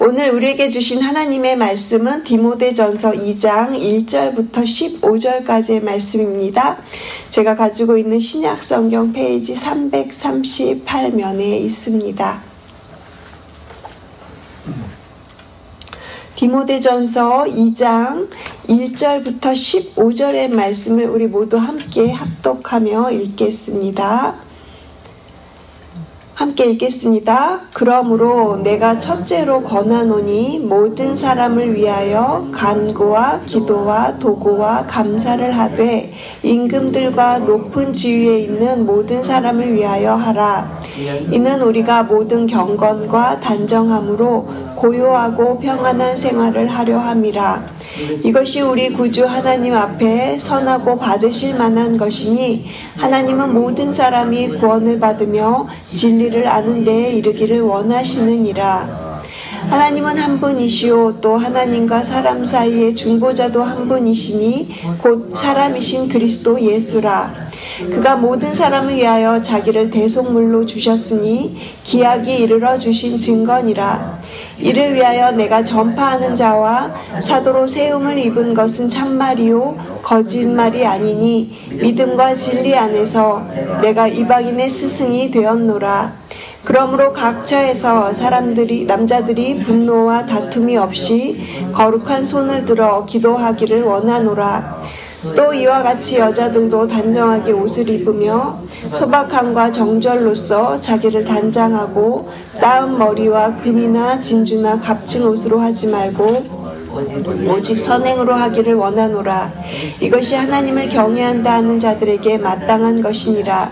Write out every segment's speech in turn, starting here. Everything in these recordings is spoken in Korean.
오늘 우리에게 주신 하나님의 말씀은 디모데전서 2장 1절부터 15절까지의 말씀입니다. 제가 가지고 있는 신약성경 페이지 338면에 있습니다. 디모데전서 2장 1절부터 15절의 말씀을 우리 모두 함께 합독하며 읽겠습니다. 함께 읽겠습니다. 그러므로 내가 첫째로 권하노니 모든 사람을 위하여 간구와 기도와 도구와 감사를 하되 임금들과 높은 지위에 있는 모든 사람을 위하여 하라. 이는 우리가 모든 경건과 단정함으로 고요하고 평안한 생활을 하려 함이라. 이것이 우리 구주 하나님 앞에 선하고 받으실 만한 것이니 하나님은 모든 사람이 구원을 받으며 진리를 아는 데에 이르기를 원하시느니라. 하나님은 한 분이시오. 또 하나님과 사람 사이의 중보자도 한 분이시니 곧 사람이신 그리스도 예수라. 그가 모든 사람을 위하여 자기를 대속물로 주셨으니 기약이 이르러 주신 증거니라. 이를 위하여 내가 전파하는 자와 사도로 세움을 입은 것은 참말이요 거짓말이 아니니 믿음과 진리 안에서 내가 이방인의 스승이 되었노라. 그러므로 각처에서 남자들이 분노와 다툼이 없이 거룩한 손을 들어 기도하기를 원하노라. 또 이와 같이 여자들도 단정하게 옷을 입으며 소박함과 정절로서 자기를 단장하고 따은 머리와 금이나 진주나 값진 옷으로 하지 말고 오직 선행으로 하기를 원하노라. 이것이 하나님을 경외한다 하는 자들에게 마땅한 것이니라.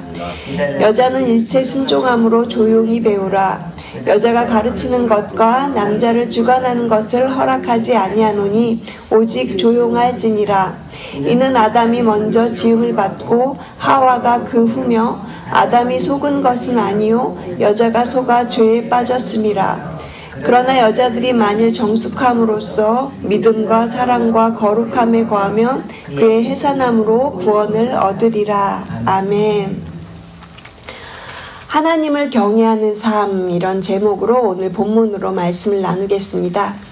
여자는 일체 순종함으로 조용히 배우라. 여자가 가르치는 것과 남자를 주관하는 것을 허락하지 아니하노니 오직 조용할지니라. 이는 아담이 먼저 지음을 받고 하와가 그 후며 아담이 속은 것은 아니요 여자가 속아 죄에 빠졌음이라. 그러나 여자들이 만일 정숙함으로써 믿음과 사랑과 거룩함에 거하면 그의 해산함으로 구원을 얻으리라. 아멘. 하나님을 경외하는 삶, 이런 제목으로 오늘 본문으로 말씀을 나누겠습니다.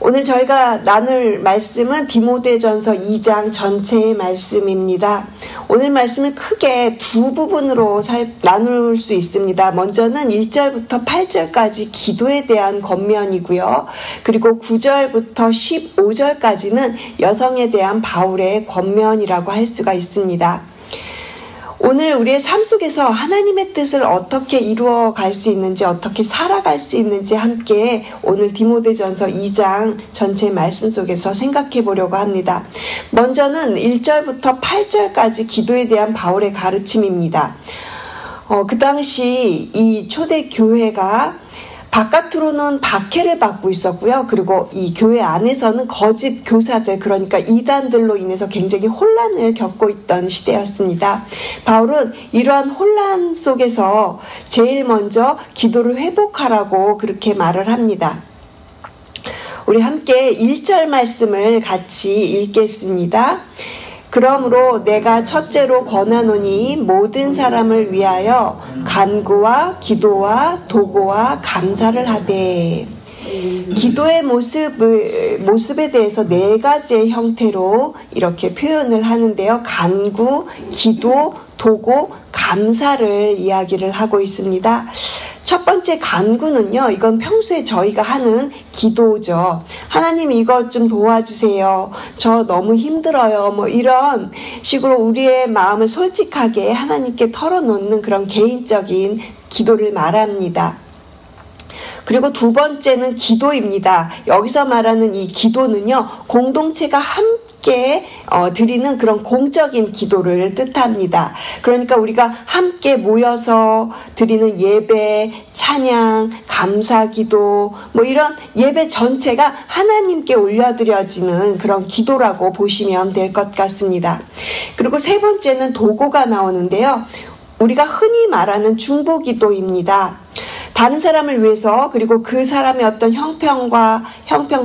오늘 저희가 나눌 말씀은 디모데전서 2장 전체의 말씀입니다. 오늘 말씀을 크게 두 부분으로 나눌 수 있습니다. 먼저는 1절부터 8절까지 기도에 대한 권면이고요. 그리고 9절부터 15절까지는 여성에 대한 바울의 권면이라고 할 수가 있습니다. 오늘 우리의 삶 속에서 하나님의 뜻을 어떻게 이루어갈 수 있는지, 어떻게 살아갈 수 있는지 함께 오늘 디모데전서 2장 전체 말씀 속에서 생각해 보려고 합니다. 먼저는 1절부터 8절까지 기도에 대한 바울의 가르침입니다. 그 당시 이 초대교회가 바깥으로는 박해를 받고 있었고요. 그리고 이 교회 안에서는 거짓 교사들, 그러니까 이단들로 인해서 굉장히 혼란을 겪고 있던 시대였습니다. 바울은 이러한 혼란 속에서 제일 먼저 기도를 회복하라고 그렇게 말을 합니다. 우리 함께 1절 말씀을 같이 읽겠습니다. 그러므로 내가 첫째로 권하노니 모든 사람을 위하여 간구와 기도와 도구와 감사를 하되. 기도의 모습에 대해서 네 가지의 형태로 이렇게 표현을 하는데요. 간구, 기도, 도구, 감사를 이야기를 하고 있습니다. 첫 번째 간구는요, 이건 평소에 저희가 하는 기도죠. 하나님 이것 좀 도와주세요. 저 너무 힘들어요. 뭐 이런 식으로 우리의 마음을 솔직하게 하나님께 털어놓는 그런 개인적인 기도를 말합니다. 그리고 두 번째는 기도입니다. 여기서 말하는 이 기도는요, 공동체가 함께 드리는 그런 공적인 기도를 뜻합니다. 그러니까 우리가 함께 모여서 드리는 예배, 찬양, 감사기도, 뭐 이런 예배 전체가 하나님께 올려드려지는 그런 기도라고 보시면 될 것 같습니다. 그리고 세 번째는 도구가 나오는데요. 우리가 흔히 말하는 중보기도입니다. 다른 사람을 위해서, 그리고 그 사람의 어떤 형편과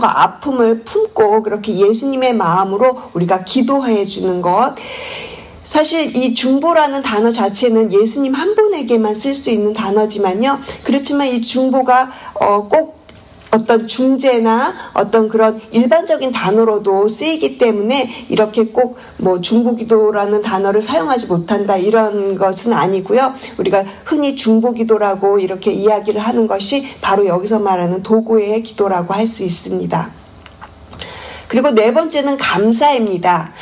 아픔을 품고 그렇게 예수님의 마음으로 우리가 기도해 주는 것. 사실 이 중보라는 단어 자체는 예수님 한 분에게만 쓸 수 있는 단어지만요. 그렇지만 이 중보가 꼭 어떤 중재나 어떤 그런 일반적인 단어로도 쓰이기 때문에 이렇게 꼭 뭐 중보기도라는 단어를 사용하지 못한다 이런 것은 아니고요. 우리가 흔히 중보기도라고 이렇게 이야기를 하는 것이 바로 여기서 말하는 도구의 기도라고 할 수 있습니다. 그리고 네 번째는 감사입니다.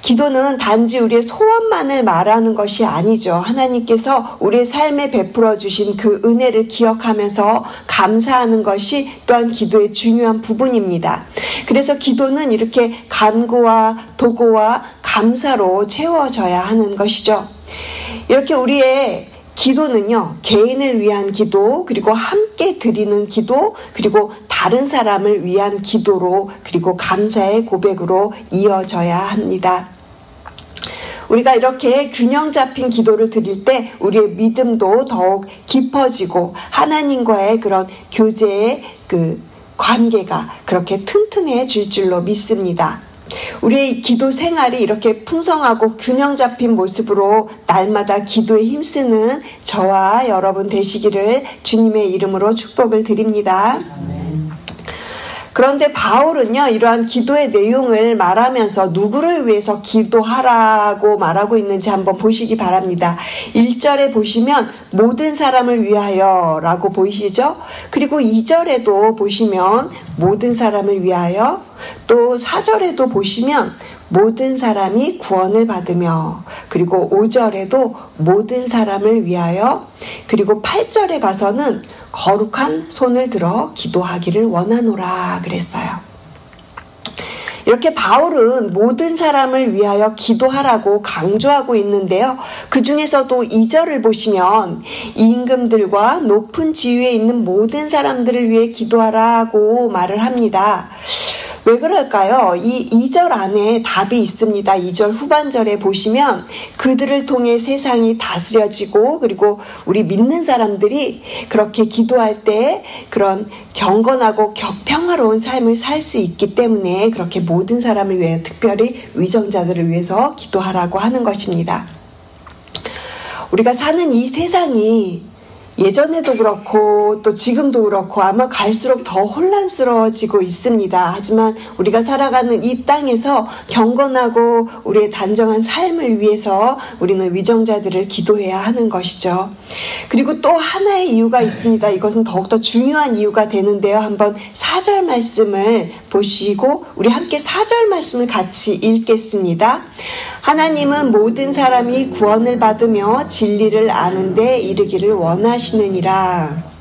기도는 단지 우리의 소원만을 말하는 것이 아니죠. 하나님께서 우리의 삶에 베풀어 주신 그 은혜를 기억하면서 감사하는 것이 또한 기도의 중요한 부분입니다. 그래서 기도는 이렇게 간구와 도구와 감사로 채워져야 하는 것이죠. 이렇게 우리의 기도는요, 개인을 위한 기도, 그리고 함께 드리는 기도, 그리고 다른 사람을 위한 기도로, 그리고 감사의 고백으로 이어져야 합니다. 우리가 이렇게 균형 잡힌 기도를 드릴 때 우리의 믿음도 더욱 깊어지고 하나님과의 그런 교제의 그 관계가 그렇게 튼튼해질 줄로 믿습니다. 우리의 기도 생활이 이렇게 풍성하고 균형 잡힌 모습으로 날마다 기도에 힘쓰는 저와 여러분 되시기를 주님의 이름으로 축복을 드립니다. 그런데 바울은요, 이러한 기도의 내용을 말하면서 누구를 위해서 기도하라고 말하고 있는지 한번 보시기 바랍니다. 1절에 보시면 모든 사람을 위하여 라고 보이시죠? 그리고 2절에도 보시면 모든 사람을 위하여, 또 4절에도 보시면 모든 사람이 구원을 받으며, 그리고 5절에도 모든 사람을 위하여, 그리고 8절에 가서는 거룩한 손을 들어 기도하기를 원하노라 그랬어요. 이렇게 바울은 모든 사람을 위하여 기도하라고 강조하고 있는데요. 그 중에서도 2절을 보시면 임금들과 높은 지위에 있는 모든 사람들을 위해 기도하라고 말을 합니다. 왜 그럴까요? 이 2절 안에 답이 있습니다. 2절 후반절에 보시면 그들을 통해 세상이 다스려지고, 그리고 우리 믿는 사람들이 그렇게 기도할 때 그런 경건하고 평화로운 삶을 살 수 있기 때문에 그렇게 모든 사람을 위해, 특별히 위정자들을 위해서 기도하라고 하는 것입니다. 우리가 사는 이 세상이 예전에도 그렇고 또 지금도 그렇고 아마 갈수록 더 혼란스러워지고 있습니다. 하지만 우리가 살아가는 이 땅에서 경건하고 우리의 단정한 삶을 위해서 우리는 위정자들을 기도해야 하는 것이죠. 그리고 또 하나의 이유가 있습니다. 이것은 더욱더 중요한 이유가 되는데요. 한번 4절 말씀을 보시고 우리 함께 4절 말씀을 같이 읽겠습니다. 하나님은 모든 사람이 구원을 받으며 진리를 아는 데 이르기를 원하시느니라.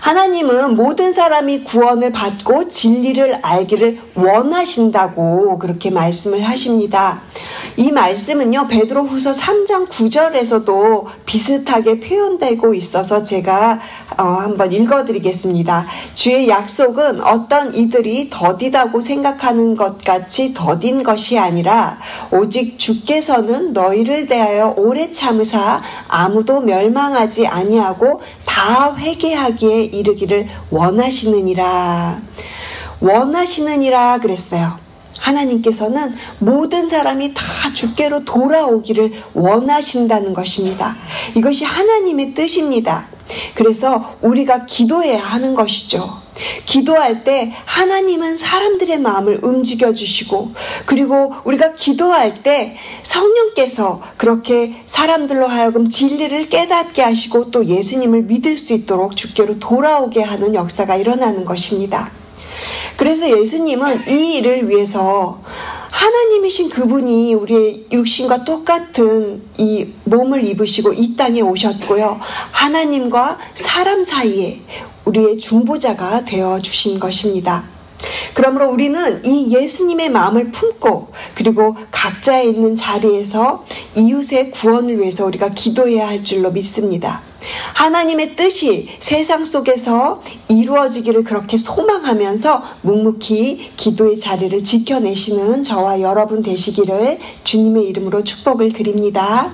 하나님은 모든 사람이 구원을 받고 진리를 알기를 원하신다고 그렇게 말씀을 하십니다. 이 말씀은요, 베드로후서 3장 9절에서도 비슷하게 표현되고 있어서 제가 한번 읽어드리겠습니다. 주의 약속은 어떤 이들이 더디다고 생각하는 것 같이 더딘 것이 아니라 오직 주께서는 너희를 대하여 오래 참으사 아무도 멸망하지 아니하고 다 회개하기에 이르기를 원하시느니라. 원하시느니라 그랬어요. 하나님께서는 모든 사람이 다 주께로 돌아오기를 원하신다는 것입니다. 이것이 하나님의 뜻입니다. 그래서 우리가 기도해야 하는 것이죠. 기도할 때 하나님은 사람들의 마음을 움직여 주시고, 그리고 우리가 기도할 때 성령께서 그렇게 사람들로 하여금 진리를 깨닫게 하시고 또 예수님을 믿을 수 있도록 주께로 돌아오게 하는 역사가 일어나는 것입니다. 그래서 예수님은 이 일을 위해서 하나님이신 그분이 우리의 육신과 똑같은 이 몸을 입으시고 이 땅에 오셨고요. 하나님과 사람 사이에 우리의 중보자가 되어주신 것입니다. 그러므로 우리는 이 예수님의 마음을 품고, 그리고 각자에 있는 자리에서 이웃의 구원을 위해서 우리가 기도해야 할 줄로 믿습니다. 하나님의 뜻이 세상 속에서 이루어지기를 그렇게 소망하면서 묵묵히 기도의 자리를 지켜내시는 저와 여러분 되시기를 주님의 이름으로 축복을 드립니다.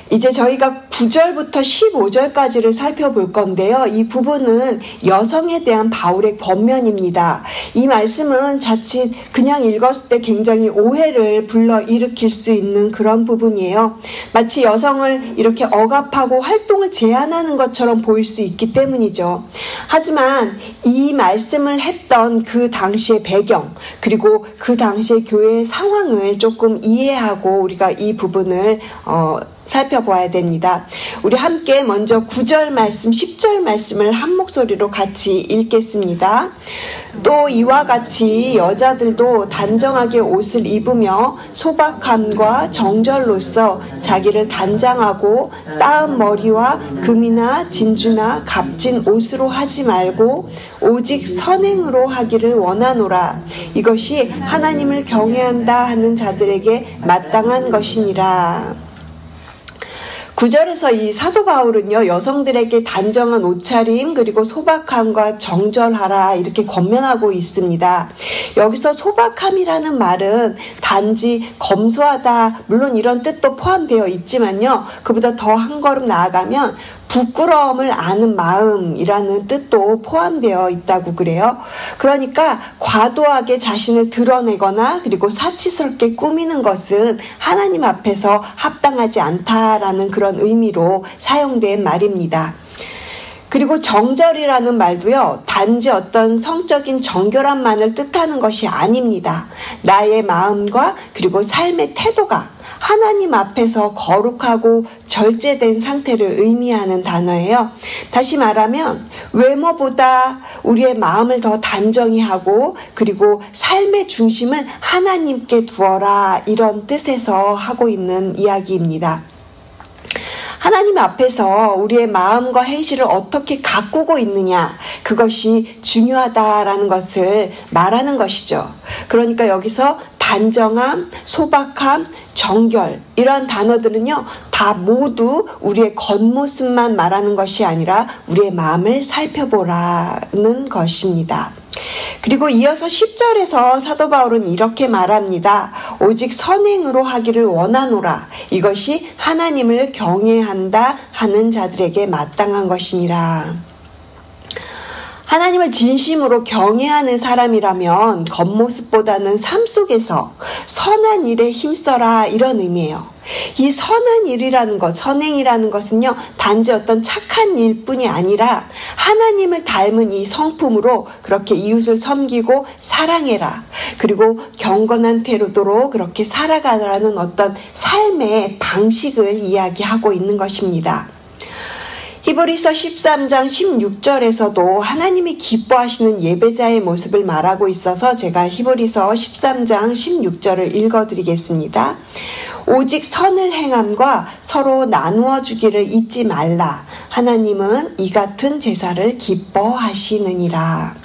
이제 저희가 9절부터 15절까지를 살펴볼 건데요. 이 부분은 여성에 대한 바울의 권면입니다. 이 말씀은 자칫 그냥 읽었을 때 굉장히 오해를 불러일으킬 수 있는 그런 부분이에요. 마치 여성을 이렇게 억압하고 활동을 제한하는 것처럼 보일 수 있기 때문이죠. 하지만 이 말씀을 했던 그 당시의 배경, 그리고 그 당시의 교회의 상황을 조금 이해하고 우리가 이 부분을 살펴봐야 됩니다. 우리 함께 먼저 9절 말씀, 10절 말씀을 한 목소리로 같이 읽겠습니다. 또 이와 같이 여자들도 단정하게 옷을 입으며 소박함과 정절로서 자기를 단장하고 따은 머리와 금이나 진주나 값진 옷으로 하지 말고 오직 선행으로 하기를 원하노라. 이것이 하나님을 경외한다 하는 자들에게 마땅한 것이니라. 9절에서 이 사도 바울은요, 여성들에게 단정한 옷차림 그리고 소박함과 정절하라 이렇게 권면하고 있습니다. 여기서 소박함이라는 말은 단지 검소하다, 물론 이런 뜻도 포함되어 있지만요, 그보다 더 한 걸음 나아가면 부끄러움을 아는 마음이라는 뜻도 포함되어 있다고 그래요. 그러니까 과도하게 자신을 드러내거나 그리고 사치스럽게 꾸미는 것은 하나님 앞에서 합당하지 않다라는 그런 의미로 사용된 말입니다. 그리고 정절이라는 말도요, 단지 어떤 성적인 정결함만을 뜻하는 것이 아닙니다. 나의 마음과 그리고 삶의 태도가 하나님 앞에서 거룩하고 절제된 상태를 의미하는 단어예요. 다시 말하면 외모보다 우리의 마음을 더 단정히 하고 그리고 삶의 중심을 하나님께 두어라, 이런 뜻에서 하고 있는 이야기입니다. 하나님 앞에서 우리의 마음과 행실을 어떻게 가꾸고 있느냐, 그것이 중요하다라는 것을 말하는 것이죠. 그러니까 여기서 단정함, 소박함, 정결, 이러한 단어들은요, 다 모두 우리의 겉모습만 말하는 것이 아니라 우리의 마음을 살펴보라는 것입니다. 그리고 이어서 10절에서 사도 바울은 이렇게 말합니다. 오직 선행으로 하기를 원하노라. 이것이 하나님을 경외한다 하는 자들에게 마땅한 것이니라. 하나님을 진심으로 경외하는 사람이라면 겉모습보다는 삶 속에서 선한 일에 힘써라, 이런 의미예요. 이 선한 일이라는 것, 선행이라는 것은요, 단지 어떤 착한 일뿐이 아니라 하나님을 닮은 이 성품으로 그렇게 이웃을 섬기고 사랑해라, 그리고 경건한 태도로 그렇게 살아가라는 어떤 삶의 방식을 이야기하고 있는 것입니다. 히브리서 13장 16절에서도 하나님이 기뻐하시는 예배자의 모습을 말하고 있어서 제가 히브리서 13장 16절을 읽어드리겠습니다. 오직 선을 행함과 서로 나누어 주기를 잊지 말라. 하나님은 이 같은 제사를 기뻐하시느니라.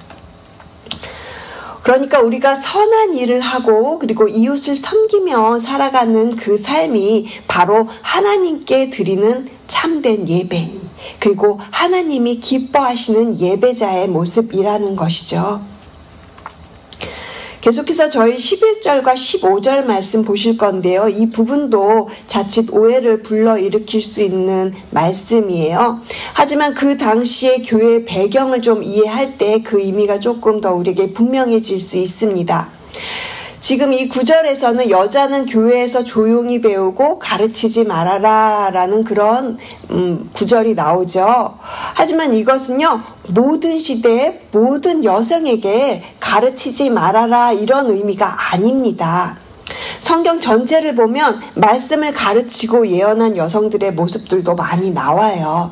그러니까 우리가 선한 일을 하고 그리고 이웃을 섬기며 살아가는 그 삶이 바로 하나님께 드리는 참된 예배, 그리고 하나님이 기뻐하시는 예배자의 모습이라는 것이죠. 계속해서 저희 11절과 15절 말씀 보실 건데요. 이 부분도 자칫 오해를 불러일으킬 수 있는 말씀이에요. 하지만 그 당시의 교회의 배경을 좀 이해할 때 그 의미가 조금 더 우리에게 분명해질 수 있습니다. 지금 이 9절에서는 여자는 교회에서 조용히 배우고 가르치지 말아라 라는 그런 구절이 나오죠. 하지만 이것은요, 모든 시대의 모든 여성에게 가르치지 말아라 이런 의미가 아닙니다. 성경 전체를 보면 말씀을 가르치고 예언한 여성들의 모습들도 많이 나와요.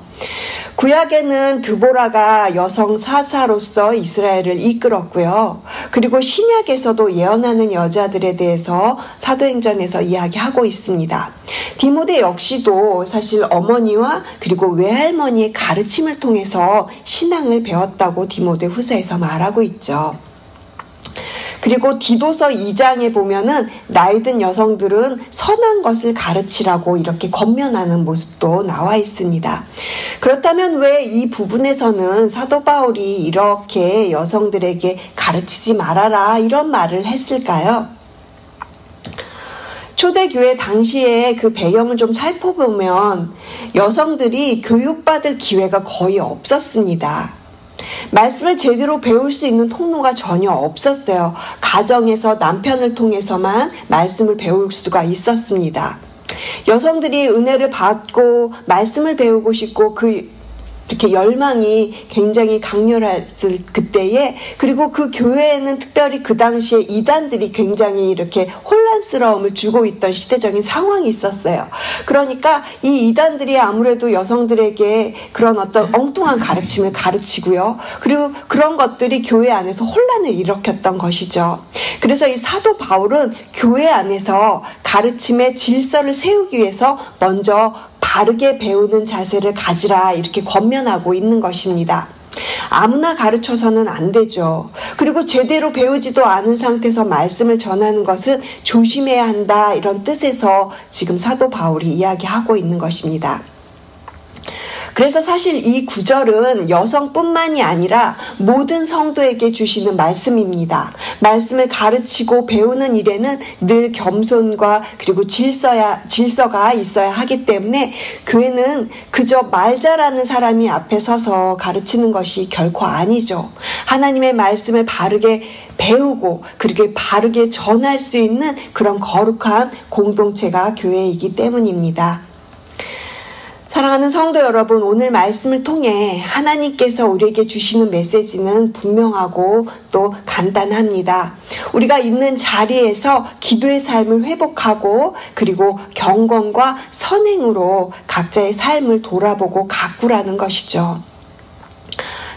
구약에는 드보라가 여성 사사로서 이스라엘을 이끌었고요. 그리고 신약에서도 예언하는 여자들에 대해서 사도행전에서 이야기하고 있습니다. 디모데 역시도 사실 어머니와 그리고 외할머니의 가르침을 통해서 신앙을 배웠다고 디모데 후서에서 말하고 있죠. 그리고 디도서 2장에 보면은 나이든 여성들은 선한 것을 가르치라고 이렇게 권면하는 모습도 나와 있습니다. 그렇다면 왜 이 부분에서는 사도 바울이 이렇게 여성들에게 가르치지 말아라 이런 말을 했을까요? 초대교회 당시에 그 배경을 좀 살펴보면 여성들이 교육받을 기회가 거의 없었습니다. 말씀을 제대로 배울 수 있는 통로가 전혀 없었어요. 가정에서 남편을 통해서만 말씀을 배울 수가 있었습니다. 여성들이 은혜를 받고 말씀을 배우고 싶고 이렇게 열망이 굉장히 강렬했을 그때에, 그리고 그 교회에는 특별히 그 당시에 이단들이 굉장히 이렇게 혼란스러움을 주고 있던 시대적인 상황이 있었어요. 그러니까 이 이단들이 아무래도 여성들에게 그런 어떤 엉뚱한 가르침을 가르치고요. 그리고 그런 것들이 교회 안에서 혼란을 일으켰던 것이죠. 그래서 이 사도 바울은 교회 안에서 가르침의 질서를 세우기 위해서 먼저 바르게 배우는 자세를 가지라, 이렇게 권면하고 있는 것입니다. 아무나 가르쳐서는 안 되죠. 그리고 제대로 배우지도 않은 상태에서 말씀을 전하는 것은 조심해야 한다, 이런 뜻에서 지금 사도 바울이 이야기하고 있는 것입니다. 그래서 사실 이 구절은 여성뿐만이 아니라 모든 성도에게 주시는 말씀입니다. 말씀을 가르치고 배우는 일에는 늘 겸손과 그리고 질서가 있어야 하기 때문에 교회는 그저 말 잘하는 사람이 앞에 서서 가르치는 것이 결코 아니죠. 하나님의 말씀을 바르게 배우고 그리고 바르게 전할 수 있는 그런 거룩한 공동체가 교회이기 때문입니다. 사랑하는 성도 여러분, 오늘 말씀을 통해 하나님께서 우리에게 주시는 메시지는 분명하고 또 간단합니다. 우리가 있는 자리에서 기도의 삶을 회복하고 그리고 경건과 선행으로 각자의 삶을 돌아보고 가꾸라는 것이죠.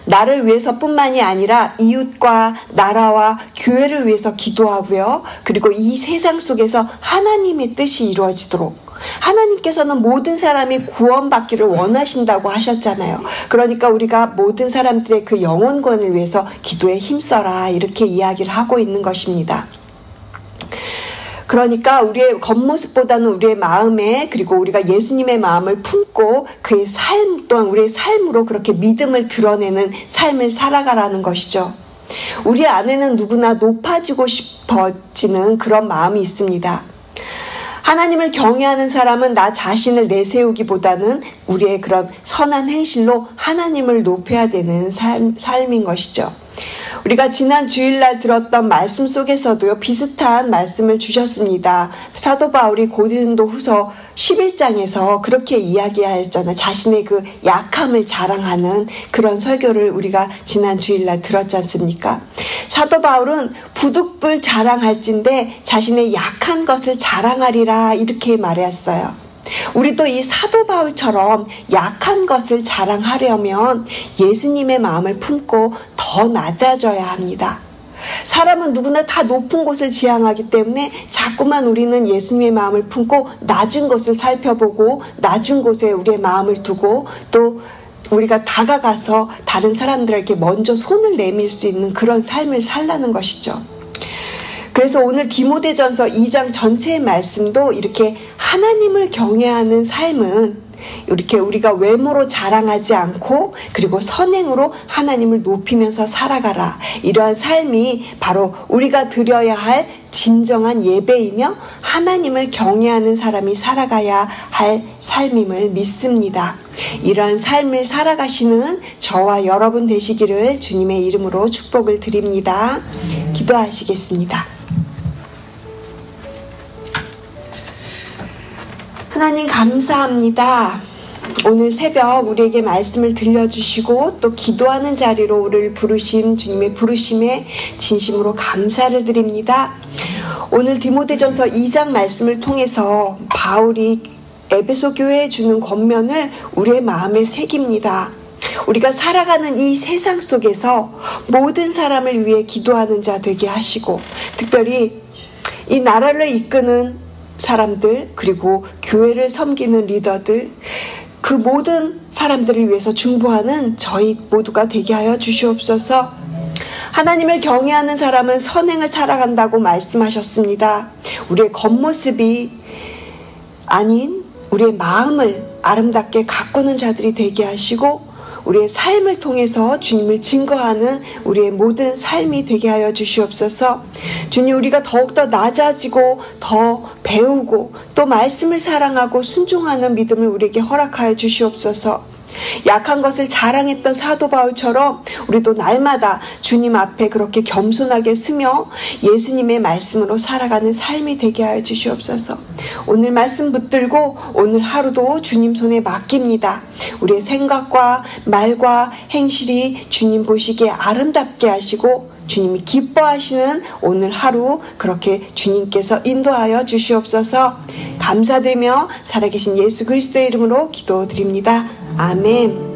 나를 위해서뿐만이 아니라 이웃과 나라와 교회를 위해서 기도하고요. 그리고 이 세상 속에서 하나님의 뜻이 이루어지도록, 하나님께서는 모든 사람이 구원받기를 원하신다고 하셨잖아요. 그러니까 우리가 모든 사람들의 그 영혼권을 위해서 기도에 힘써라, 이렇게 이야기를 하고 있는 것입니다. 그러니까 우리의 겉모습보다는 우리의 마음에, 그리고 우리가 예수님의 마음을 품고 그의 삶 또한 우리의 삶으로 그렇게 믿음을 드러내는 삶을 살아가라는 것이죠. 우리 안에는 누구나 높아지고 싶어지는 그런 마음이 있습니다. 하나님을 경외하는 사람은 나 자신을 내세우기보다는 우리의 그런 선한 행실로 하나님을 높여야 되는 삶인 것이죠. 우리가 지난 주일날 들었던 말씀 속에서도요, 비슷한 말씀을 주셨습니다. 사도 바울이 고린도후서 11장에서 그렇게 이야기하였잖아요. 자신의 그 약함을 자랑하는 그런 설교를 우리가 지난 주일날 들었지 않습니까? 사도 바울은 부득불 자랑할진대 자신의 약한 것을 자랑하리라, 이렇게 말했어요. 우리도 이 사도 바울처럼 약한 것을 자랑하려면 예수님의 마음을 품고 더 낮아져야 합니다. 사람은 누구나 다 높은 곳을 지향하기 때문에 자꾸만 우리는 예수님의 마음을 품고 낮은 곳을 살펴보고 낮은 곳에 우리의 마음을 두고 또 우리가 다가가서 다른 사람들에게 먼저 손을 내밀 수 있는 그런 삶을 살라는 것이죠. 그래서 오늘 디모데전서 2장 전체의 말씀도 이렇게 하나님을 경외하는 삶은 이렇게 우리가 외모로 자랑하지 않고 그리고 선행으로 하나님을 높이면서 살아가라, 이러한 삶이 바로 우리가 드려야 할 진정한 예배이며 하나님을 경외하는 사람이 살아가야 할 삶임을 믿습니다. 이러한 삶을 살아가시는 저와 여러분 되시기를 주님의 이름으로 축복을 드립니다. 기도하시겠습니다. 하나님 감사합니다. 오늘 새벽 우리에게 말씀을 들려주시고 또 기도하는 자리로 우리를 부르신 주님의 부르심에 진심으로 감사를 드립니다. 오늘 디모데전서 2장 말씀을 통해서 바울이 에베소 교회에 주는 권면을 우리의 마음에 새깁니다. 우리가 살아가는 이 세상 속에서 모든 사람을 위해 기도하는 자 되게 하시고, 특별히 이 나라를 이끄는 사람들, 그리고 교회를 섬기는 리더들, 그 모든 사람들을 위해서 중보하는 저희 모두가 되게 하여 주시옵소서. 하나님을 경외하는 사람은 선행을 살아간다고 말씀하셨습니다. 우리의 겉모습이 아닌 우리의 마음을 아름답게 가꾸는 자들이 되게 하시고, 우리의 삶을 통해서 주님을 증거하는 우리의 모든 삶이 되게 하여 주시옵소서. 주님, 우리가 더욱더 낮아지고 더 배우고 또 말씀을 사랑하고 순종하는 믿음을 우리에게 허락하여 주시옵소서. 약한 것을 자랑했던 사도 바울처럼 우리도 날마다 주님 앞에 그렇게 겸손하게 서며 예수님의 말씀으로 살아가는 삶이 되게 하여 주시옵소서. 오늘 말씀 붙들고 오늘 하루도 주님 손에 맡깁니다. 우리의 생각과 말과 행실이 주님 보시기에 아름답게 하시고 주님이 기뻐하시는 오늘 하루 그렇게 주님께서 인도하여 주시옵소서. 감사드리며 살아계신 예수 그리스도의 이름으로 기도드립니다. 아멘.